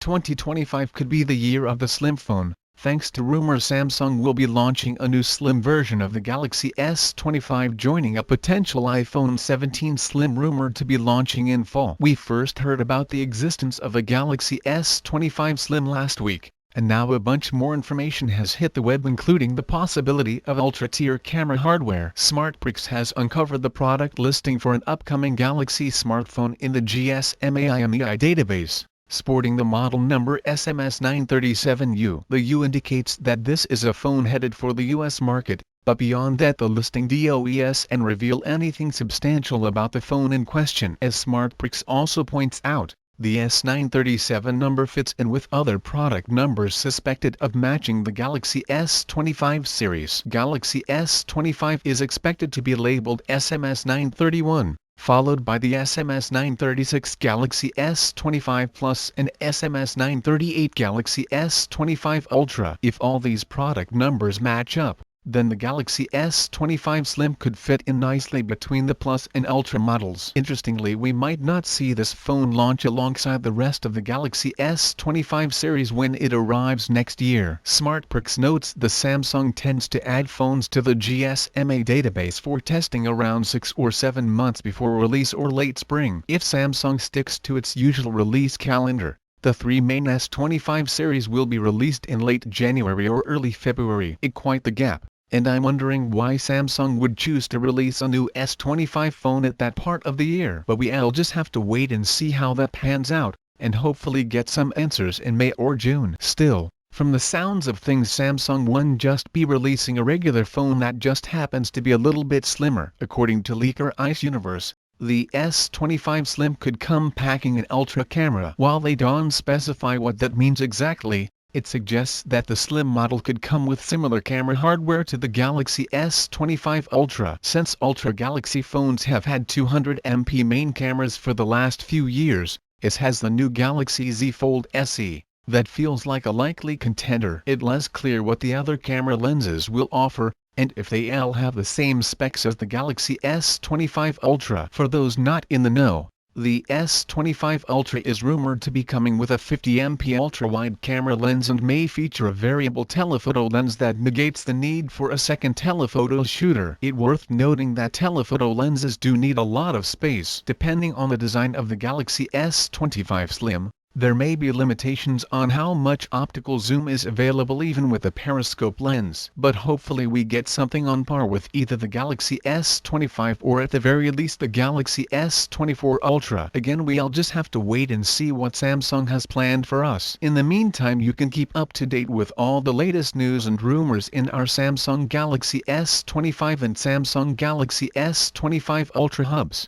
2025 could be the year of the slim phone, thanks to rumors Samsung will be launching a new slim version of the Galaxy S25 joining a potential iPhone 17 Slim rumored to be launching in fall. We first heard about the existence of a Galaxy S25 Slim last week, and now a bunch more information has hit the web, including the possibility of ultra-tier camera hardware. SmartBricks has uncovered the product listing for an upcoming Galaxy smartphone in the GSMAIMEI database, sporting the model number SMS937U. The U indicates that this is a phone headed for the US market, but beyond that the listing does and reveal anything substantial about the phone in question. As SmartBricks also points out, the S937 number fits in with other product numbers suspected of matching the Galaxy S25 series. Galaxy S25 is expected to be labeled SMS931, followed by the SMS936 Galaxy S25 Plus and SMS938 Galaxy S25 Ultra. If all these product numbers match up, then the Galaxy S25 Slim could fit in nicely between the Plus and Ultra models. Interestingly, we might not see this phone launch alongside the rest of the Galaxy S25 series when it arrives next year. SmartBricks notes the Samsung tends to add phones to the GSMA database for testing around 6 or 7 months before release or late spring. If Samsung sticks to its usual release calendar, the three main S25 series will be released in late January or early February. Quite the gap, and I'm wondering why Samsung would choose to release a new S25 phone at that part of the year. But we'll just have to wait and see how that pans out, and hopefully get some answers in May or June. Still, from the sounds of things, Samsung won't just be releasing a regular phone that just happens to be a little bit slimmer. According to leaker Ice Universe, the S25 Slim could come packing an ultra camera. While they don't specify what that means exactly, it suggests that the Slim model could come with similar camera hardware to the Galaxy S25 Ultra. Since Ultra Galaxy phones have had 200MP main cameras for the last few years, as has the new Galaxy Z Fold SE, that feels like a likely contender. It's less clear what the other camera lenses will offer, and if they'll have the same specs as the Galaxy S25 Ultra. For those not in the know, the S25 Ultra is rumored to be coming with a 50MP ultra-wide camera lens and may feature a variable telephoto lens that negates the need for a second telephoto shooter. It's worth noting that telephoto lenses do need a lot of space. Depending on the design of the Galaxy S25 Slim, there may be limitations on how much optical zoom is available even with a periscope lens. But hopefully we get something on par with either the Galaxy S25 or at the very least the Galaxy S24 Ultra. Again, we'll just have to wait and see what Samsung has planned for us. In the meantime, you can keep up to date with all the latest news and rumors in our Samsung Galaxy S25 and Samsung Galaxy S25 Ultra hubs.